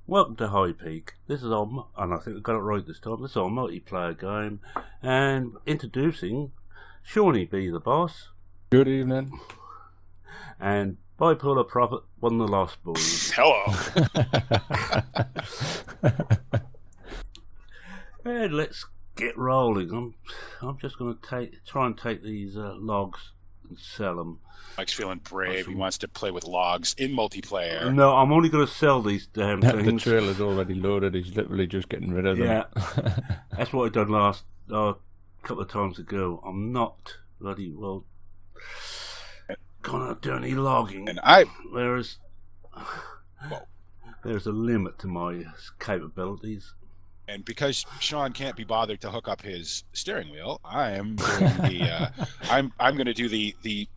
Welcome to High Peak. This is our, and I think I got it right this time, this is our multiplayer game, and introducing ShaunB the boss. Good evening. And Bipolar Prophet, one of the Lost Boys. Hello. And let's get rolling. I'm just going to try and take these logs and sell them. Mike's feeling brave. He wants to play with logs in multiplayer. No, I'm only going to sell these damn things. The trailer's already loaded. He's literally just getting rid of them. Yeah, that's what I done last couple of times ago. I'm not bloody well gonna do any logging, And whereas there's a limit to my capabilities. And because Shaun can't be bothered to hook up his steering wheel, I am doing the. I'm going to do the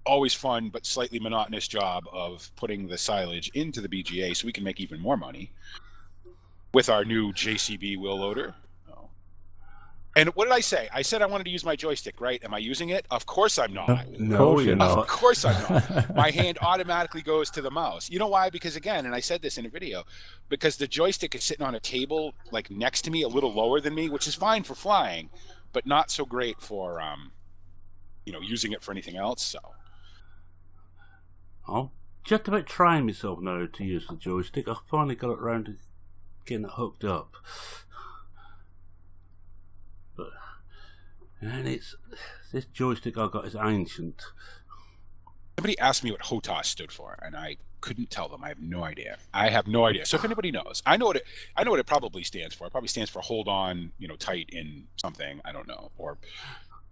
always fun but slightly monotonous job of putting the silage into the BGA so we can make even more money with our new JCB wheel loader. Oh. And what did I say? I said I wanted to use my joystick, right? Am I using it? Of course I'm not. No, you're not. Of course I'm not. My hand automatically goes to the mouse. You know why? Because again, and I said this in a video, because the joystick is sitting on a table like next to me, a little lower than me, which is fine for flying, but not so great for using it for anything else. So I'm just about trying myself now to use the joystick. I finally got it around to getting it hooked up. And this joystick I got is ancient. somebody asked me what HOTAS stood for, and I couldn't tell them. I have no idea. So if anybody knows, I know what it probably stands for. It probably stands for hold on, tight in something. I don't know, or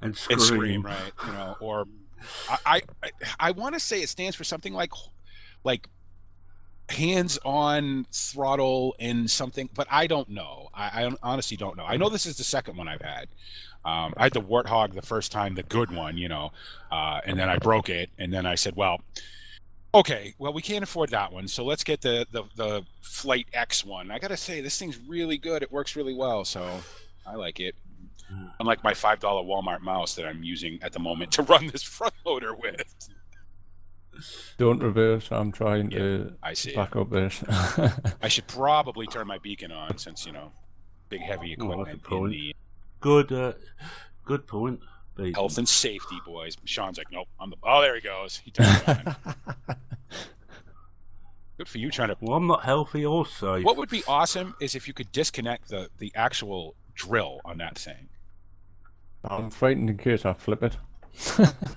and scream, right? Or I want to say it stands for something like hands on throttle and something, but I don't know. I honestly don't know. I know this is the second one I've had. I had the Warthog the first time, the good one, and then I broke it, and then I said, well, okay, we can't afford that one, so let's get the Flight X one. I gotta say, this thing's really good. It works really well, so I like it. Unlike my $5 Walmart mouse that I'm using at the moment to run this front loader with. Don't reverse. I'm trying to back up this. I should probably turn my beacon on since, big heavy equipment in the... Good point. Beacon. Health and safety, boys. Sean's like, nope. Oh, there he goes. He turned it on. Good for you trying to... Well, I'm not healthy or safe. What would be awesome is if you could disconnect the actual drill on that thing. I'm frightened in case I flip it.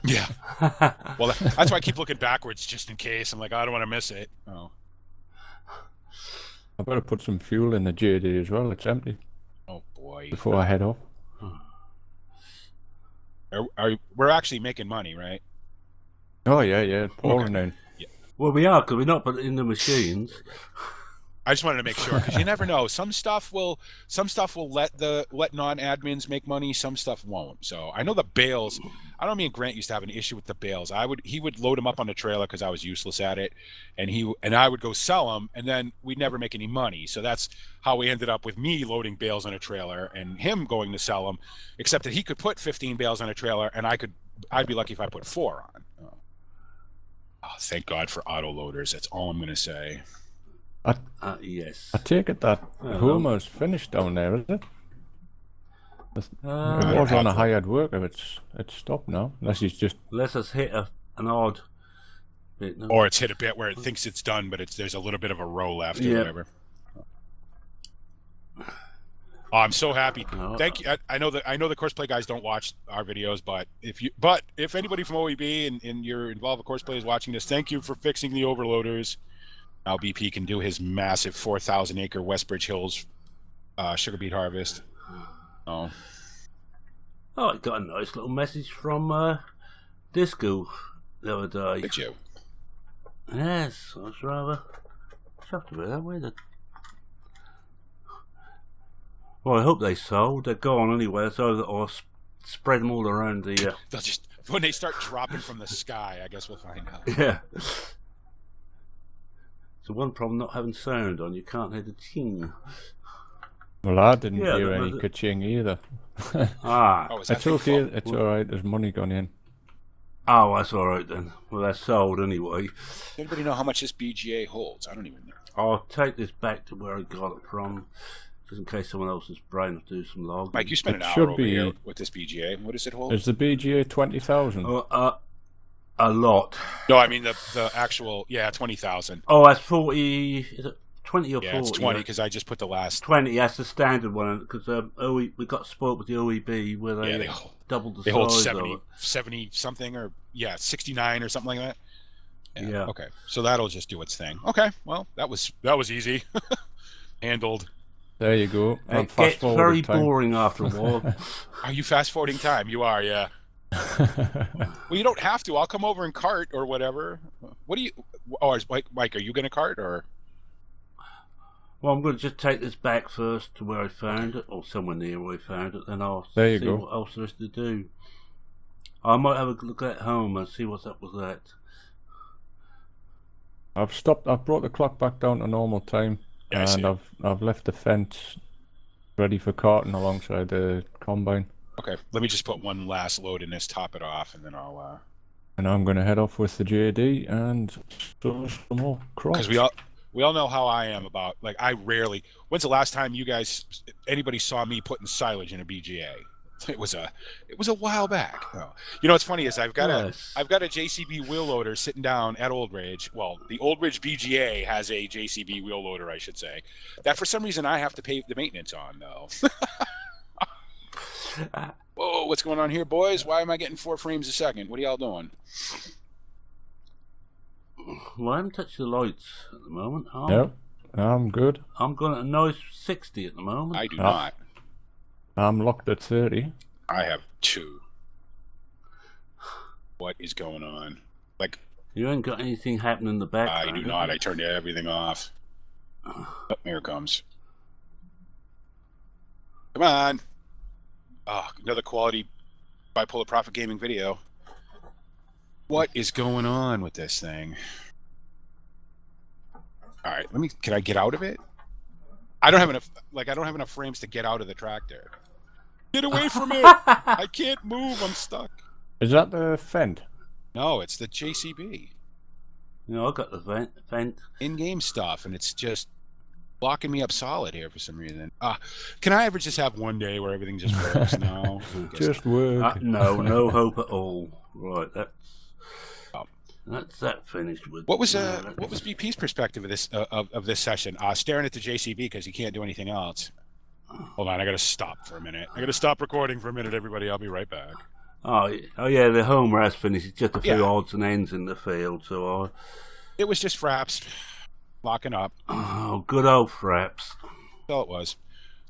Yeah. Well, that's why I keep looking backwards just in case. I'm like, I don't want to miss it. Oh. I better put some fuel in the JD as well. It's empty. Oh boy. Before I head off. We're actually making money, right? Oh yeah, pouring in. Yeah. Well, we are, because we're not putting in the machines. I just wanted to make sure, because you never know. Some stuff will let non-admins make money. Some stuff won't. So I know the bales. I know me and Grant used to have an issue with the bales. He would load them up on the trailer because I was useless at it, and I would go sell them, and then we'd never make any money. So that's how we ended up with me loading bales on a trailer and him going to sell them. Except that he could put 15 bales on a trailer, and I'd be lucky if I put 4 on. Oh, thank God for auto loaders. That's all I'm going to say. Yes. I take it that Homer's finished down there, is it? It was on a hired worker. It's stopped now. Unless it's hit an odd bit. No? Or it's hit a bit where it thinks it's done, but there's a little bit of a row left or whatever. Oh, I'm so happy. Thank you. I know the Courseplay guys don't watch our videos, but if anybody from OEB and you're involved with Courseplay is watching this, thank you for fixing the overloaders. Now BP can do his massive 4,000-acre Westbridge Hills sugar beet harvest. Oh, I got a nice little message from Disco the other day. Did you? Yes, I was rather chuffed about that. Well, I hope they sold. They're gone anyway, so I'll spread them all around the... They'll just... When they start dropping from the sky, I guess we'll find out. Yeah. So one problem not having sound on, you can't hear the ting. Well, I didn't hear any ka-ching either. Oh, it's okay. It's all right. There's money gone in. Oh, that's all right then. Well, that's sold anyway. Does anybody know how much this BGA holds? I don't even know. I'll take this back to where I got it from, just in case someone else's brain will do some logging. Mike, you spent an It hour should over be- here with this BGA. What does it hold? Is the BGA 20,000? A lot. No, I mean the actual, 20,000. Oh, that's 40. Is it 20 or 40? Yeah, it's 20 because I just put the last. 20. That's the standard one because we got spoiled with the OEB where they doubled the They size hold of 70 something or 69 or something like that. it. Yeah. Okay, so that'll just do its thing. Okay, well that was easy. Handled. There you go. I'll It fast gets forward very time. boring after a while. Are you fast forwarding time? You are, yeah. Well, you don't have to. I'll come over and cart or whatever. What do you? Oh, Mike, are you going to cart or? Well, I'm going to just take this back first to where I found it, or somewhere near where I found it, then I'll There you see go. what else there is to do. I might have a look at home and see what's up with that. I've stopped. I've brought the clock back down to normal time, Yeah, I see and I've left the fence ready for carting alongside the combine. Okay, let me just put one last load in this, top it off, and then I'll. And I'm going to head off with the JD and sow some more crops. Because we all know how I am about, like, I rarely. When's the last time anybody saw me putting silage in a BGA? It was a while back. Oh. You know what's funny is I've got a JCB wheel loader sitting down at Old Ridge. Well, the Old Ridge BGA has a JCB wheel loader, I should say. That for some reason I have to pay the maintenance on though. Whoa, what's going on here, boys? Why am I getting 4 frames a second? What are y'all doing? Well, I haven't touched the lights at the moment. Yep, I'm good. I'm going at a nice 60 at the moment. I do not. I'm locked at 30. I have 2. What is going on? Like, You ain't got anything happening in the background. I do not. I turned everything off. Oh, here it comes. Come on. Oh, another quality Bipolar Prophet gaming video. What is going on with this thing? All right, can I get out of it? I don't have enough frames to get out of the tractor. Get away from it! I can't move. I'm stuck. Is that the Fend? No, it's the JCB. You know, I got the vent. In-game stuff, and it's just blocking me up solid here for some reason. Can I ever just have one day where everything just works? No. Just work. No hope at all. Right, that's that finished with. What was BP's perspective of this of this session? Staring at the JCB because he can't do anything else. Hold on, I gotta stop for a minute. I gotta stop recording for a minute, everybody. I'll be right back. Oh yeah, the homer has finished. It's just a few odds and ends in the field, so It was just fraps locking up. Oh, good old fraps. That's all it was.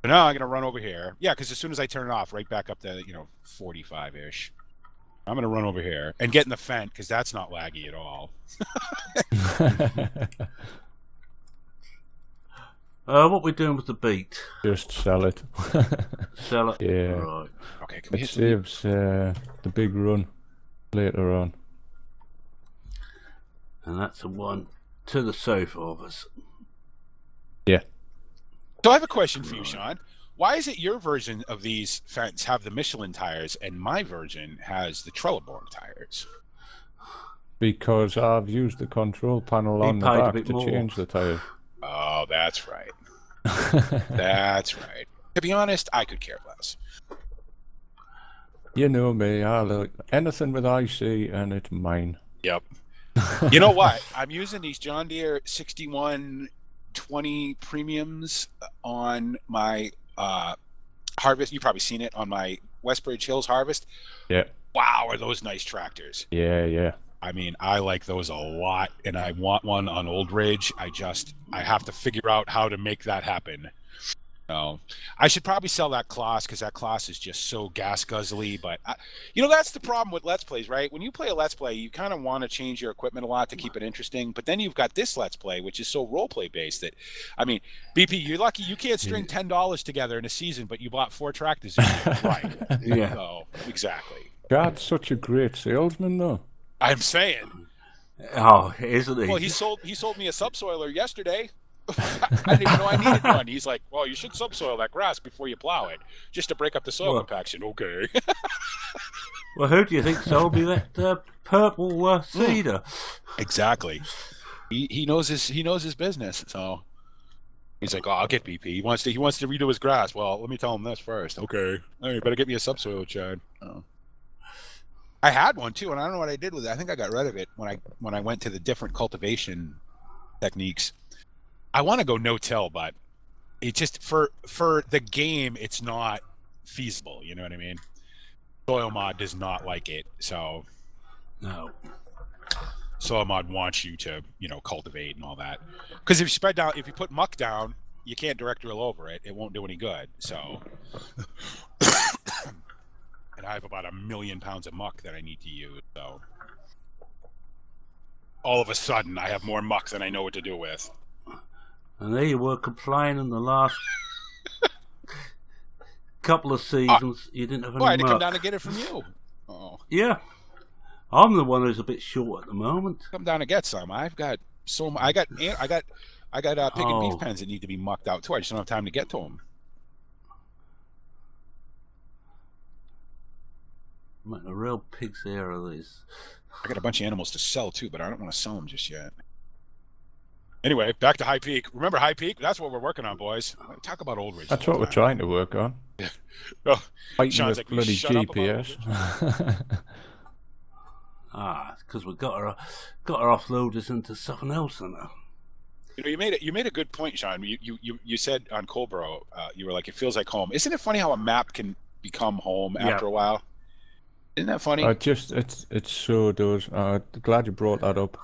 So now I'm gonna run over here. Yeah, because as soon as I turn it off, right back up to 45-ish. I'm gonna run over here and get in the fence because that's not laggy at all. What we doing with the beat? Just sell it. Sell it. Yeah. Right. Okay, can we It hit saves the big run later on. And that's the one to the south of us. Yeah. So I have a question for you, Sean. Why is it your version of these fence have the Michelin tires and my version has the Trelleborg tires? Because I've used the control panel on the paid a back bit to more. change the tyre. Oh, that's right. That's right. To be honest, I could care less. You know me, I like anything with IC and it's mine. Yep. You know what? I'm using these John Deere 6120 premiums on my Harvest. You've probably seen it on my Westbridge Hills Harvest. Yeah. Wow, are those nice tractors? Yeah. I mean, I like those a lot, and I want one on Old Ridge. I have to figure out how to make that happen. I should probably sell that Claas because that Claas is just so gas guzzly. But that's the problem with Let's Plays, right? When you play a Let's Play, you kind of want to change your equipment a lot to keep it interesting. But then you've got this Let's Play, which is so role play based that, I mean, BP, you're lucky you can't string $10 together in a season, but you bought 4 tractors. Right? Yeah. So exactly. God's such a great salesman, though. I'm saying. Oh, isn't he? Well, he sold me a subsoiler yesterday. I didn't even know I needed one. He's like, well, you should subsoil that grass before you plow it, just to break up the soil compaction. Okay. Well, who do you think sold me that purple cedar? Exactly. He knows his business. So he's like, oh, I'll get BP. He wants to redo his grass. Well, let me tell him this first. Okay. All right, better get me a subsoil, Chad. Oh. I had one too, and I don't know what I did with it. I think I got rid of it when I went to the different cultivation techniques. I want to go no-till, but it just for the game, it's not feasible. You know what I mean? Soil mod does not like it, so no. Soil mod wants you to, cultivate and all that. Because if you put muck down, you can't direct drill over it. It won't do any good. So, and I have about 1 million pounds of muck that I need to use. So, all of a sudden, I have more muck than I know what to do with. And there you were complaining the last couple of seasons you didn't have any I had to muck. come down and get it from you. Oh. Yeah. I'm the one who's a bit short at the moment. Come down and get some. I've got I got pig and beef pens that need to be mucked out too. I just don't have time to get to them. I'm a real pig's ear of these. I got a bunch of animals to sell too, but I don't want to sell them just yet. Anyway, back to High Peak. Remember High Peak? That's what we're working on, boys. Talk about Old Ridge. That's what we're trying to work on. Oh, Fighting Sean's with like, bloody shut up about GPS. Because we got our offloaders into something else now. You made a good point, Sean. You said on Colbro, you were like, it feels like home. Isn't it funny how a map can become home after a while? Isn't that funny? It so does. Glad you brought that up.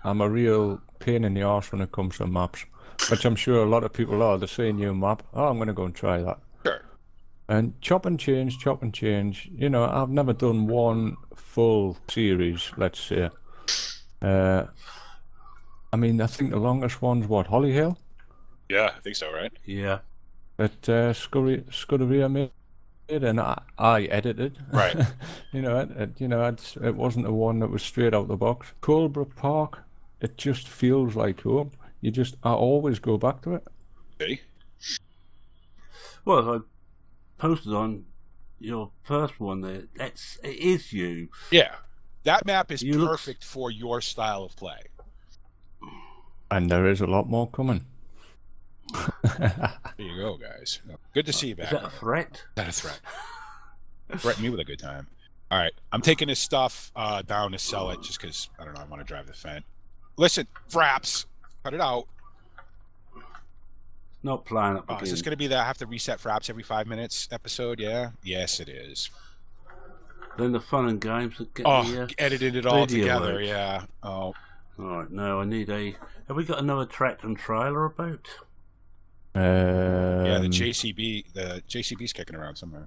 I'm a real pain in the arse when it comes to maps, which I'm sure a lot of people are. They see a new map, I'm going to go and try that. Sure. And chop and change. I've never done one full series, let's say. I think the longest one's Holly Hill? Yeah, I think so, right? Yeah. That Scuderia made, and I edited. Right. It wasn't the one that was straight out the box. Colebrook Park, it just feels like home. I always go back to it. See? Well, I posted on your first one there. It is you. Yeah. That map is perfect for your style of play. And there is a lot more coming. There you go, guys. Good to see you back. Is that a threat? Is that a threat? Threaten me with a good time. All right. I'm taking this stuff down to sell it just because, I don't know, I want to drive the Fendt. Listen, Fraps, cut it out. Not playing up again. Is this going to be I have to reset Fraps every 5 minutes episode? Yeah? Yes, it is. Then the fun and games that get edited it all video together, works. yeah. Oh. All right, now I need have we got another tractor and trailer about? Yeah, the JCB's kicking around somewhere.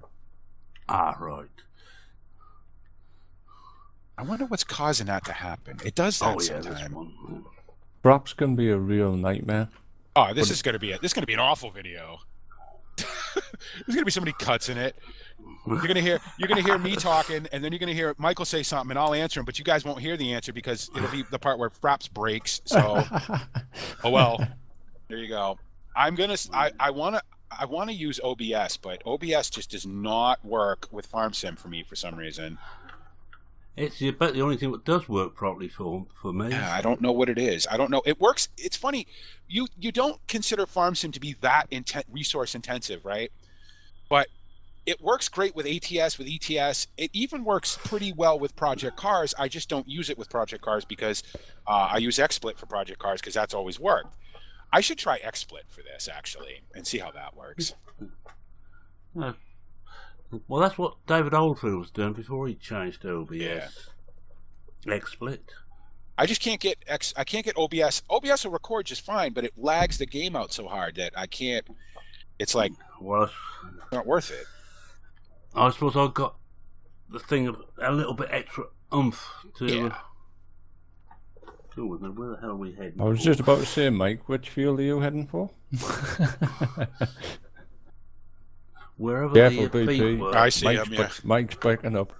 Right. I wonder what's causing that to happen. It does that sometimes. Fraps can be a real nightmare. Oh, this is gonna be an awful video. There's gonna be so many cuts in it. You're gonna hear me talking, and then you're gonna hear Michael say something, and I'll answer him, but you guys won't hear the answer because it'll be the part where Fraps breaks. So, oh well. There you go. I wanna use OBS, but OBS just does not work with FarmSim for me for some reason. It's about the only thing that does work properly for me. Yeah, I don't know what it is. I don't know. It works. It's funny. You don't consider FarmSim to be that resource intensive, right? But it works great with ATS, with ETS. It even works pretty well with Project Cars. I just don't use it with Project Cars because I use XSplit for Project Cars because that's always worked. I should try XSplit for this, actually, and see how that works. Well, that's what David Oldfield was doing before he changed to OBS. Yeah. XSplit. I just can't get I can't get OBS. OBS will record just fine, but it lags the game out so hard that I can't. It's like, well, it's not worth it. I suppose I've got the thing of a little bit extra oomph to. Yeah. Where the hell are we heading? I was just about to say, Mike, which field are you heading for? Wherever Careful, the feet were. I see him, yeah. Mike's backing up.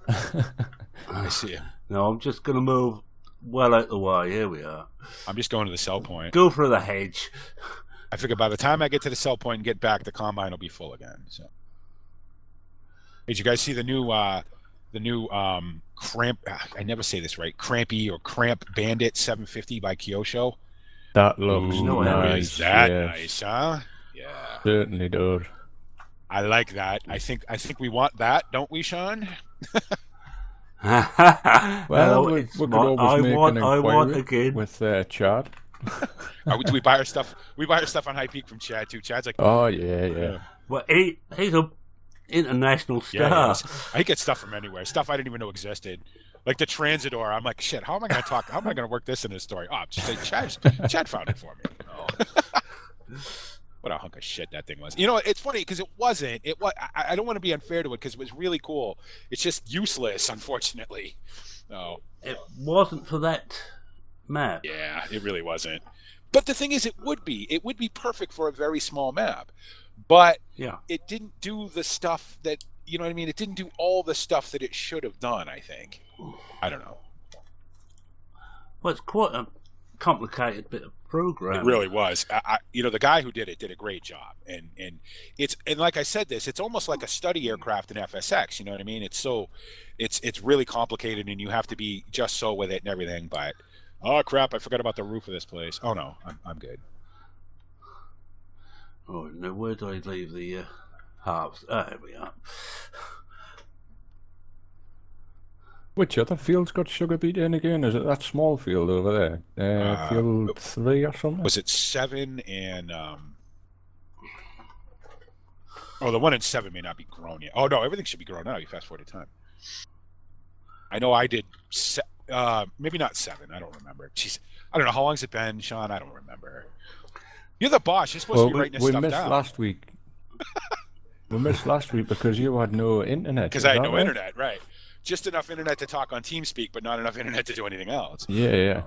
I see him. No, I'm just going to move well out the way. Here we are. I'm just going to the sell point. Go for the hedge. I figure by the time I get to the sell point and get back, the combine will be full again. So, did you guys see the new cramp? I never say this right. Crampy or Cramp Bandit 750 by Kyosho. That looks Is nice. that yes. nice, huh? Yeah, Certainly does. I like that. I think we want that, don't we, Sean? Well, we it's could my- always make an I want inquiry again. with Chad. Do we buy our stuff? We buy our stuff on High Peak from Chad too. Chad's like, Oh, yeah. Well, he's a international yeah, star. I get stuff from anywhere. Stuff I didn't even know existed. Like the Transidor. I'm like, shit. How am I going to talk? How am I going to work this in this story? Oh, just say Chad found it for me. Oh. What a hunk of shit that thing was. You know, it's funny because it wasn't. It was. I don't want to be unfair to it because it was really cool. It's just useless, unfortunately. Oh, It wasn't for that map. yeah, it really wasn't. But the thing is, it would be. It would be perfect for a very small map. But Yeah. it didn't do the stuff that, you know what I mean? It didn't do all the stuff that it should have done, I think. I don't know. Well, it's quite a complicated bit of program. It really was. The guy who did it did a great job. And like I said it's almost like a study aircraft in FSX, you know what I mean? It's really complicated and you have to be just so with it and everything, but oh crap, I forgot about the roof of this place. Oh no, I'm good. Oh no, where do I leave the halves? Here we are. Which other field's got sugar beet in again? Is it that small field over there? Field 3 or something? Was it 7 and oh, the one in 7 may not be grown yet. Oh no, everything should be grown now. You fast forward time. I know I did maybe not 7. I don't remember. Jeez, I don't know. How long's it been, Sean? I don't remember. You're the boss. You're supposed to be writing this stuff down. We missed last week because you had no internet. Because I had no internet, right? Just enough internet to talk on TeamSpeak, but not enough internet to do anything else. Yeah.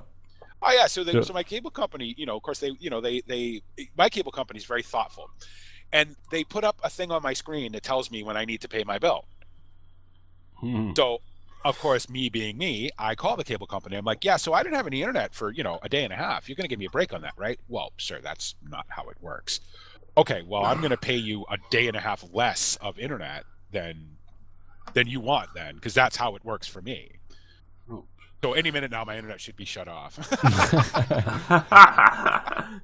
Oh yeah. So my cable company, of course my cable company is very thoughtful, and they put up a thing on my screen that tells me when I need to pay my bill. So, of course, me being me, I call the cable company. I'm like, yeah, so I didn't have any internet for, a day and a half. You're going to give me a break on that, right? Well, sir, that's not how it works. Okay, well, I'm going to pay you a day and a half less of internet than you want then, because that's how it works for me. So any minute now, my internet should be shut off.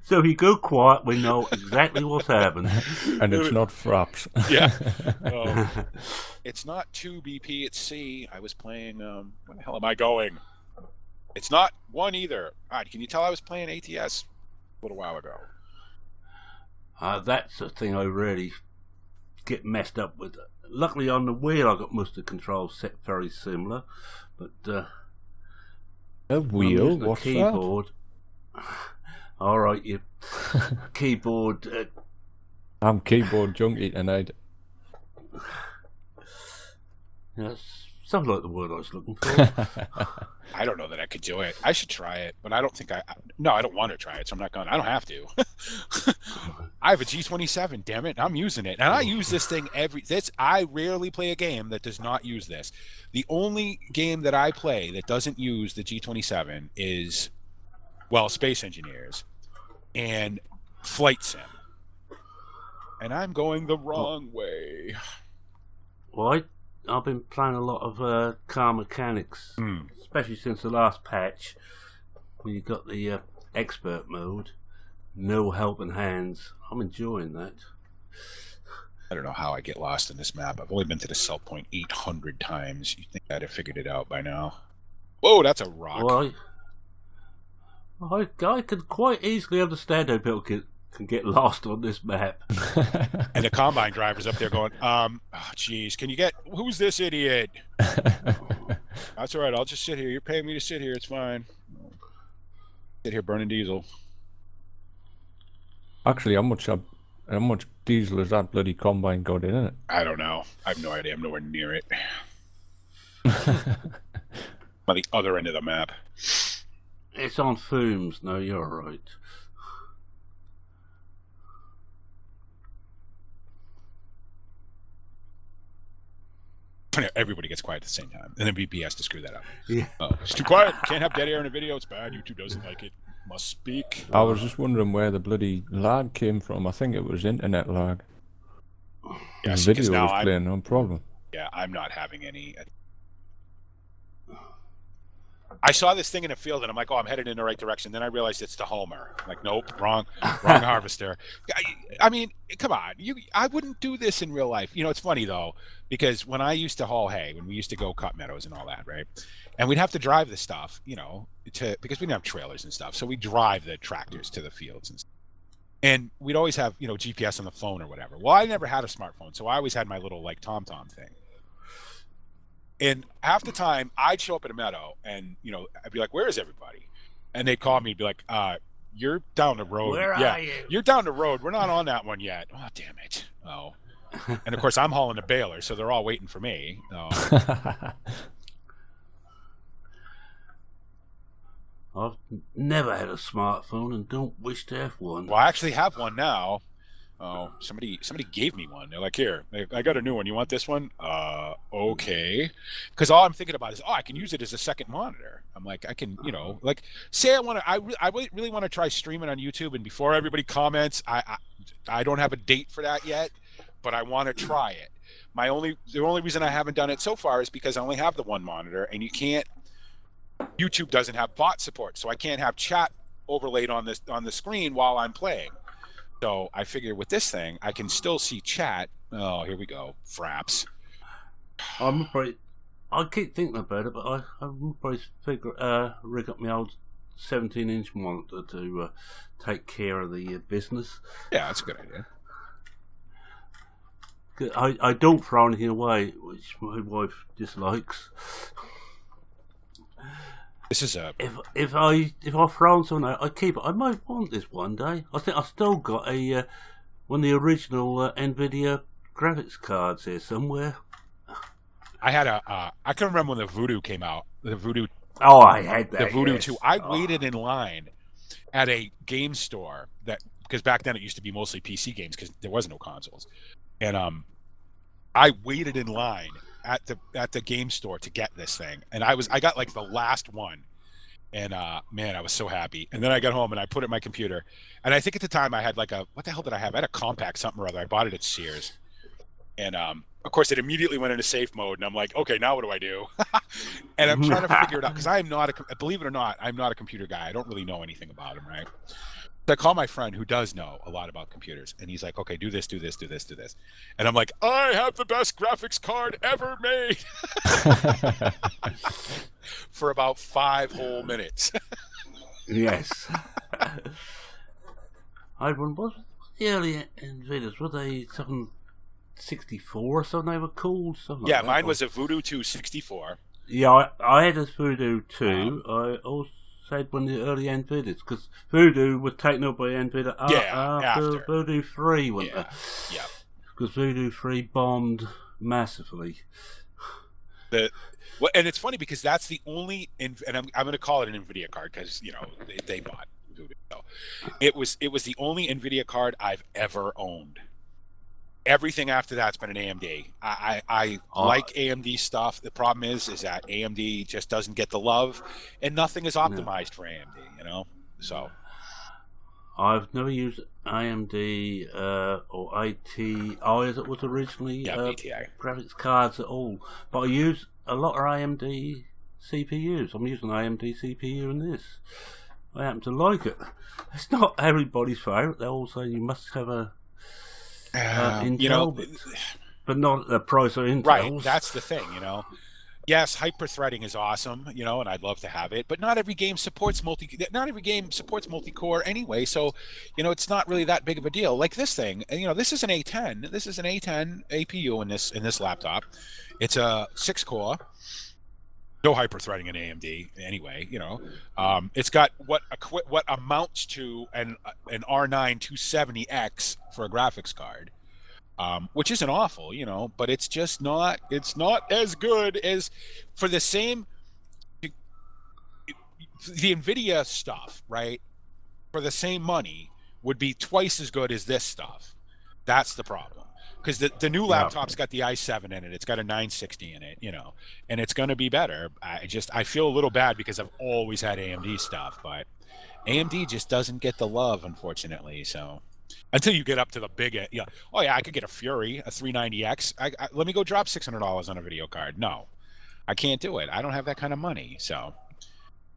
So if you go quiet, we know exactly what's happened. And it's not fraps. Yeah. It's not 2 BP, it's C. I was playing, where the hell am I going? It's not 1 either. All right, can you tell I was playing ATS a little while ago? That's a thing I really get messed up with. Luckily on the wheel I got most of the controls set very similar, but a wheel? What's keyboard. All right, you keyboard. I'm keyboard junkie tonight. Yes, something like the word I was looking for. I don't know that I could do it. I should try it, but I don't think I don't want to try it, so I'm not going. I don't have to. I have a G27, damn it. I'm using it. And I use this thing I rarely play a game that does not use this. The only game that I play that doesn't use the G27 is, Space Engineers and Flight Sim. And I'm going the wrong way. Well, I've been playing a lot of car mechanics, especially since the last patch, when you got the expert mode, no helping hands. I'm enjoying that. I don't know how I get lost in this map. I've only been to the sell point 800 times. You'd think I'd have figured it out by now. Whoa, that's a rock. Well, I could quite easily understand how people can get lost on this map. And the combine driver's up there going, geez, who's this idiot? That's all right, I'll just sit here. You're paying me to sit here, it's fine. Sit here burning diesel. Actually, how much diesel has that bloody combine got in it? I don't know. I have no idea. I'm nowhere near it. On the other end of the map. It's on fumes. No, you're right. Everybody gets quiet at the same time, and then BP has to screw that up. Yeah. Oh, it's too quiet. Can't have dead air in a video. It's bad. YouTube doesn't like it. Must speak. I was just wondering where the bloody lag came from. I think it was internet lag. Yeah, the see, 'cause video now was playing, no problem. Yeah, I'm not having any. I saw this thing in a field, and I'm like, oh, I'm headed in the right direction. Then I realized it's the Homer. I'm like, nope, wrong harvester. I mean, come on. I wouldn't do this in real life. You know, it's funny, though, because when I used to haul hay, when we used to go cut meadows and all that, right? And we'd have to drive the stuff, you know, because we didn't have trailers and stuff. So we drive the tractors to the fields and stuff. And we'd always have, you know, GPS on the phone or whatever. Well, I never had a smartphone, so I always had my little, like, TomTom thing. And half the time, I'd show up at a meadow, and, you know, I'd be like, where is everybody? And they'd call me and be like, you're down the road. Where are you? You're down the road. We're not on that one yet. Oh, damn it. Oh. And, of course, I'm hauling a baler, so they're all waiting for me. Oh. I've never had a smartphone and don't wish to have one. Well, I actually have one now. Oh, somebody gave me one. They're like, here, I got a new one. You want this one? Okay. Because all I'm thinking about is, I can use it as a second monitor. I'm like, I can, you know, like, say I really want to try streaming on YouTube, and before everybody comments, I don't have a date for that yet, but I want to try it. The only reason I haven't done it so far is because I only have the one monitor, and YouTube doesn't have bot support, so I can't have chat overlaid on the screen while I'm playing. So I figure with this thing, I can still see chat. Oh, here we go. Fraps. I keep thinking about it, but I'm probably rig up my old 17-inch monitor to take care of the business. Yeah, that's a good idea. I don't throw anything away, which my wife dislikes. This is if I throw something out, I keep it. I might want this one day. I think I still got one of the original NVIDIA graphics cards here somewhere. I had I can remember when the Voodoo came out. The Voodoo. Oh, I had that. The Voodoo yes. 2. I waited in line at a game store because back then it used to be mostly PC games because there was no consoles, and I waited in line at the game store to get this thing, and I got like the last one, and man, I was so happy. And then I got home and I put it in my computer, and I think at the time I had like what the hell did I have? I had a compact something or other. I bought it at Sears, and of course it immediately went into safe mode, and I'm like, okay, now what do I do? And I'm trying to figure it out because I'm not believe it or not, I'm not a computer guy. I don't really know anything about them, right? So I call my friend who does know a lot about computers, and he's like, okay, do this. And I'm like, I have the best graphics card ever made for about 5 whole minutes. Yes. I remember, what was the early NVIDIAs? Were they 764 or something they were called? Something Yeah, like mine that. was a Voodoo 264. Yeah, I had a Voodoo too. I also had one of the early NVIDIAs because Voodoo was taken up by NVIDIA after Voodoo 3, wasn't it? Yeah. Because Voodoo 3 bombed massively. And it's funny because that's the only, and I'm going to call it an NVIDIA card because, you know, they bought Voodoo. So it was the only NVIDIA card I've ever owned. Everything after that's been an AMD. I like AMD stuff. The problem is that AMD just doesn't get the love, and nothing is optimized for AMD. You know, so I've never used AMD or ATI as it was originally. ATI graphics cards at all, but I use a lot of AMD CPUs. I'm using AMD CPU in this. I happen to like it. It's not everybody's favourite. They all say you must have a Intel, you know, but not at the price of Intel. Right, that's the thing, you know. Yes, hyper-threading is awesome, you know, and I'd love to have it, but not every game supports multi-core anyway, so, you know, it's not really that big of a deal. Like this thing, and, you know, this is an A10. This is an A10 APU in this laptop. It's a 6-core. No hyper-threading in AMD anyway, you know. It's got what amounts to an R9 270X for a graphics card, which isn't awful, you know, but it's just not. It's not as good as for the same. The NVIDIA stuff, right? For the same money, would be twice as good as this stuff. That's the problem. because the new laptop's got the i7 in it. It's got a 960 in it, and it's going to be better. I feel a little bad because I've always had AMD stuff, but AMD just doesn't get the love, unfortunately. So until you get up to the big, oh yeah, I could get a Fury, a 390X. Let me go drop $600 on a video card. No, I can't do it. I don't have that kind of money. So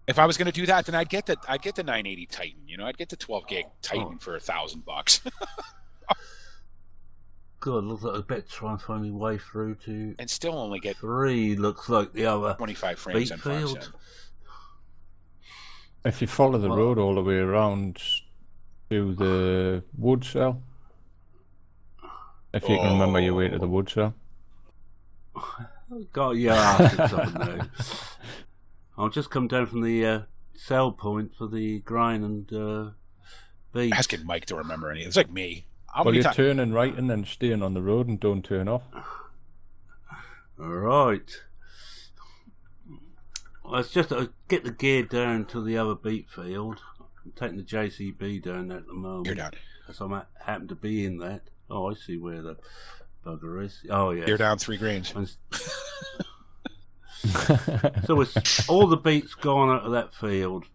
if I was going to do that, then I'd get the 980 Titan. I'd get the 12 gig Titan for $1,000. God, looks like I better try and find my way through to. And still only get 3. Looks like the other 25 frames beat in field. If you follow the road all the way around to the wood cell, if you can remember your way to the wood cell. Got your ass up now. I'll just come down from the sell point for the grind and beat. Asking Mike to remember anything. It's like me. Well, you're turning right and then staying on the road and don't turn off. Right. Let's just get the gear down to the other beat field. I'm taking the JCB down there at the moment. You're down. Because I happen to be in that. Oh, I see where the bugger is. Oh, yeah. You're down 3 greens. So it's all the beats gone out of that field.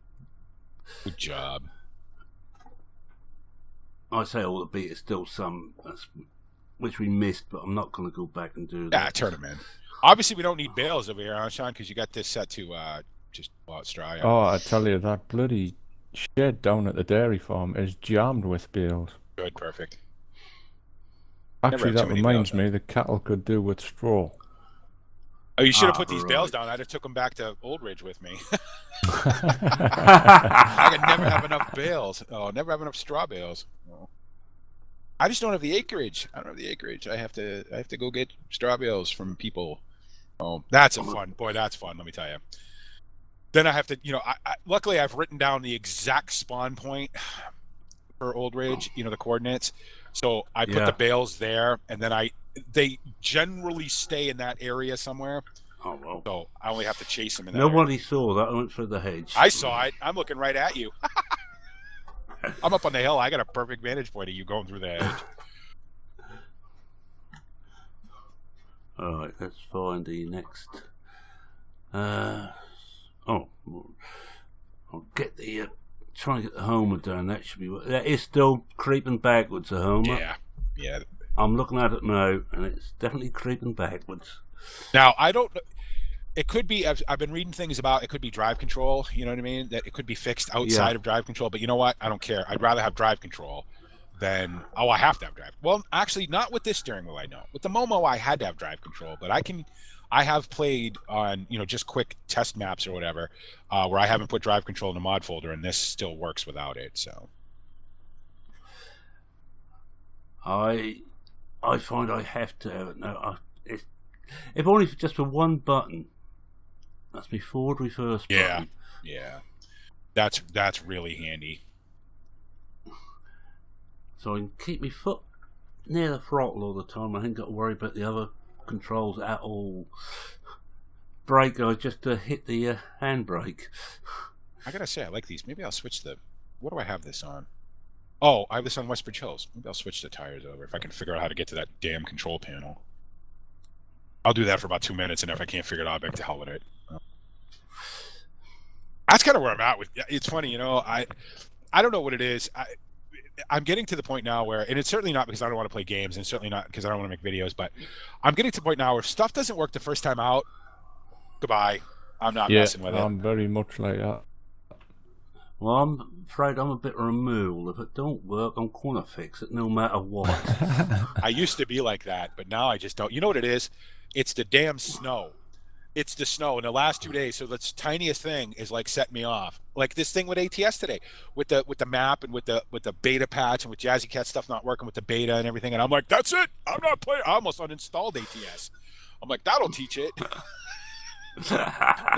Good job. I say all the beat is still some which we missed, but I'm not going to go back and do that. Yeah, turn them in. Obviously, we don't need bales over here, huh, Sean? Because you got this set to just bought straw. Oh, I tell you, that bloody shed down at the dairy farm is jammed with bales. Good, perfect. Actually, that reminds me, the cattle could do with straw. Oh, you should have put these bales down. I'd have took them back to Old Ridge with me. I could never have enough bales. Oh, never have enough straw bales. Oh. I just don't have the acreage. I don't have the acreage. I have to go get straw bales from people. Oh, that's fun. Boy, that's fun. Let me tell you. Then I have to, luckily I've written down the exact spawn point for Old Ridge. The coordinates. So I put the bales there, and then they generally stay in that area somewhere. Oh, well. So I only have to chase them in that Nobody saw that. I went through the hedge. I saw it. I'm looking right at you. I'm up on the hill. I got a perfect vantage point of you going through the hedge. All right, let's find the next. I'll get the. Try and get the Homer down. That should be. That is still creeping backwards. The Homer. Yeah. I'm looking at it now, and it's definitely creeping backwards. Now I don't. It could be. I've been reading things about it. Could be drive control. You know what I mean? That it could be fixed outside of drive control. But you know what? I don't care. I'd rather have drive control than I have to have drive. Well, actually, not with this steering wheel. I know with the Momo, I had to have drive control, but I have played on just quick test maps or whatever where I haven't put drive control in the mod folder, and this still works without it. So I find I have to have it now. If only just for one button. That's my forward reverse button. Yeah. That's really handy. So I can keep my foot near the throttle all the time. I ain't got to worry about the other controls at all. Brake, I just hit the handbrake. I gotta say, I like these. Maybe I'll switch what do I have this on? Oh, I have this on Westbridge Hills. Maybe I'll switch the tires over if I can figure out how to get to that damn control panel. I'll do that for about 2 minutes, and if I can't figure it out, back to hell with it. That's kind of where I'm at with. It's funny, I don't know what it is. I'm getting to the point now where, and it's certainly not because I don't want to play games, and it's certainly not because I don't want to make videos, but I'm getting to the point now where if stuff doesn't work the first time out, goodbye. I'm not messing with it. I'm very much like that. Well, I'm afraid I'm a bit of a mule. If it don't work, I'm going to fix it no matter what. I used to be like that, but now I just don't. You know what it is? It's the damn snow. It's the snow in the last 2 days. So the tiniest thing is like set me off. Like this thing with ATS today, with the map and with the beta patch and with Jazzy Cat stuff not working with the beta and everything. And I'm like, that's it. I'm not playing. I almost uninstalled ATS. I'm like, that'll teach it. Then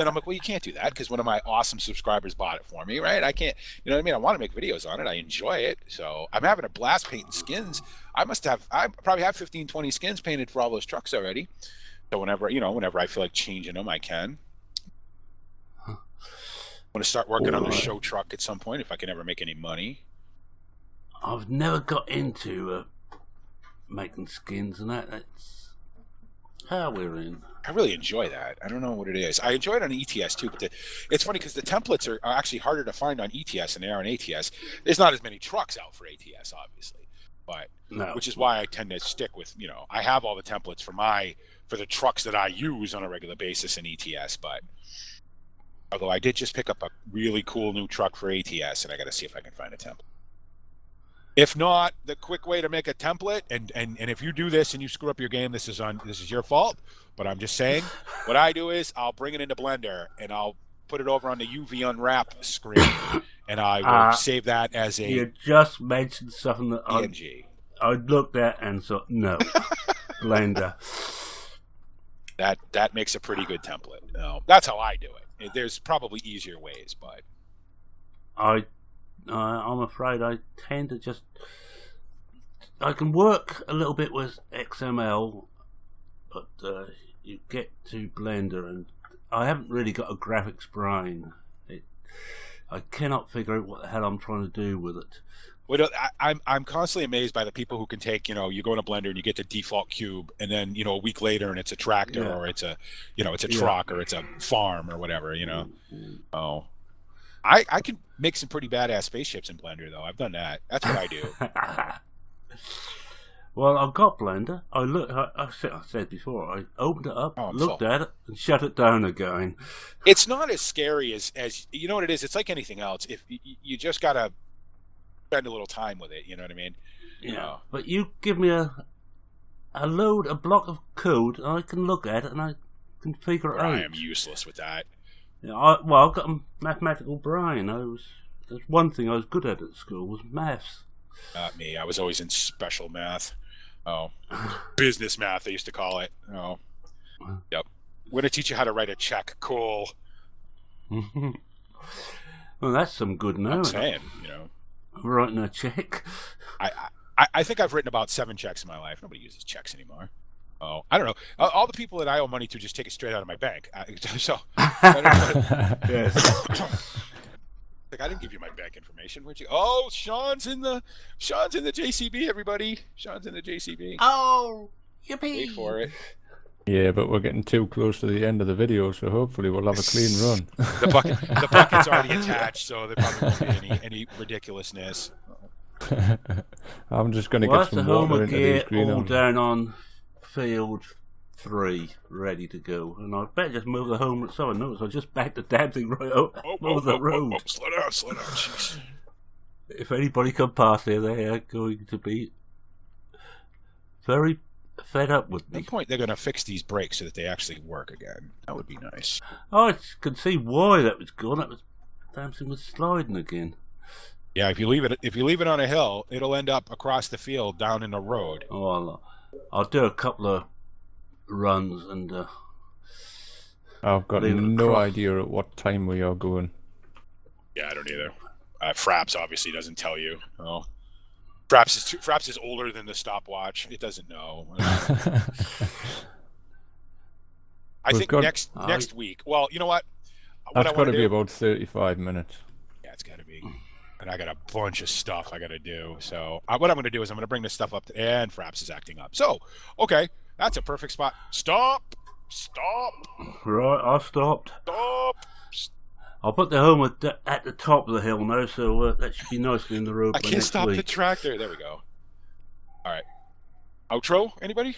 I'm like, well, you can't do that because one of my awesome subscribers bought it for me, right? I can't, you know what I mean? I want to make videos on it. I enjoy it. So I'm having a blast painting skins. I probably have 15, 20 skins painted for all those trucks already. So whenever I feel like changing them, I can. I'm going to start working on the show truck at some point if I can ever make any money. I've never got into making skins and that. That's how we're in. I really enjoy that. I don't know what it is. I enjoy it on ETS too, but it's funny because the templates are actually harder to find on ETS than they are on ATS. There's not as many trucks out for ATS, obviously, but which is why I tend to stick with, I have all the templates for the trucks that I use on a regular basis in ETS, but although I did just pick up a really cool new truck for ATS, and I got to see if I can find a template. If not, the quick way to make a template, and if you do this and you screw up your game, this is your fault. But I'm just saying, what I do is I'll bring it into Blender and I'll put it over on the UV unwrap screen, and I will save that as a. You just mentioned something that PNG. I looked at and thought, no, Blender. That makes a pretty good template. That's how I do it. There's probably easier ways, but I'm afraid I tend to I can work a little bit with XML, but you get to Blender and I haven't really got a graphics brain. I cannot figure out what the hell I'm trying to do with it. Well, I'm constantly amazed by the people who can take, you go into Blender and you get the default cube, and then a week later and it's a tractor or it's a it's a truck or it's a farm or whatever. Oh. I can make some pretty badass spaceships in Blender, though. I've done that. That's what I do. Well, I've got Blender. I said before, I opened it up, looked at it, and shut it down again. It's not as scary as you know what it is. It's like anything else. If you just gotta spend a little time with it, you know what I mean? Yeah. But you give me a block of code, and I can look at it and I can figure it out. I am useless with that. Yeah, I've got a mathematical brain. There's one thing I was good at school was maths. Not me. I was always in special math. Business math, they used to call it. Yep. We're gonna teach you how to write a check. Cool. Well, that's some good news. I'm saying, writing a check. I think I've written about 7 checks in my life. Nobody uses checks anymore. I don't know. All the people that I owe money to just take it straight out of my bank. So, yes. Like, I didn't give you my bank information, would you? Oh, Sean's in the JCB, everybody. Sean's in the JCB. Oh, yippee! Wait for it. Yeah, but we're getting too close to the end of the video, so hopefully we'll have a clean run. The bucket's already attached, so there probably won't be any ridiculousness. I'm just going to get some water into these green all down on field 3, ready to go, and I better just move the home. So I noticed I just backed the damn thing right up over the road. Slow down, jeez. If anybody come past here, they are going to be very fed up with me. At some point, they're going to fix these brakes so that they actually work again. That would be nice. I can see why that was gone. That was damn thing was sliding again. Yeah, if you leave it on a hill, it'll end up across the field down in the road. Oh, I'll do a couple of runs and I've got no idea at what time we are going. Yeah, I don't either. Fraps obviously doesn't tell you. Oh, Fraps is older than the stopwatch. It doesn't know. I think next week. Well, you know what? That's got to be about 35 minutes. Yeah, it's got to be. And I got a bunch of stuff I got to do. So what I'm going to do is I'm going to bring this stuff up, and Fraps is acting up. So, okay, that's a perfect spot. Stop. Right, I stopped. Stop. I'll put the home at the top of the hill now, so that should be nicely in the road. I can't stop the tractor. There we go. All right. Outro, anybody?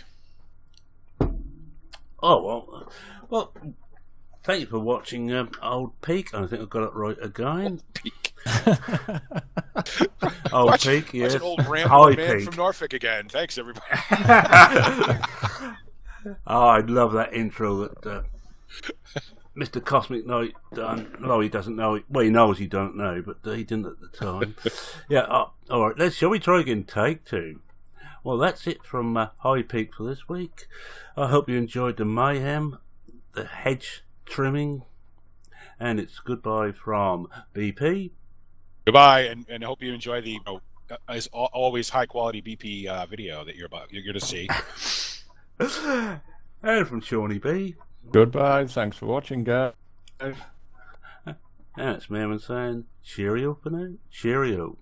Oh, well, thank you for watching Old Peak. I think I got it right again. Old Peak, yes. That's an old rambling man from Norfolk again. Thanks, everybody. Oh, I love that intro that Mr. Cosmic Knight done. No, he doesn't know it. Well, he knows he don't know, but he didn't at the time. Yeah, all right, shall we try again? Take 2. Well, that's it from High Peak for this week. I hope you enjoyed the mayhem, the hedge trimming, and it's goodbye from BP. Goodbye, and I hope you enjoy the as always high quality BP video that you're going to see. And from ShaunB. Goodbye. Thanks for watching, guys. And it's Mereman saying cheerio for now. Cheerio.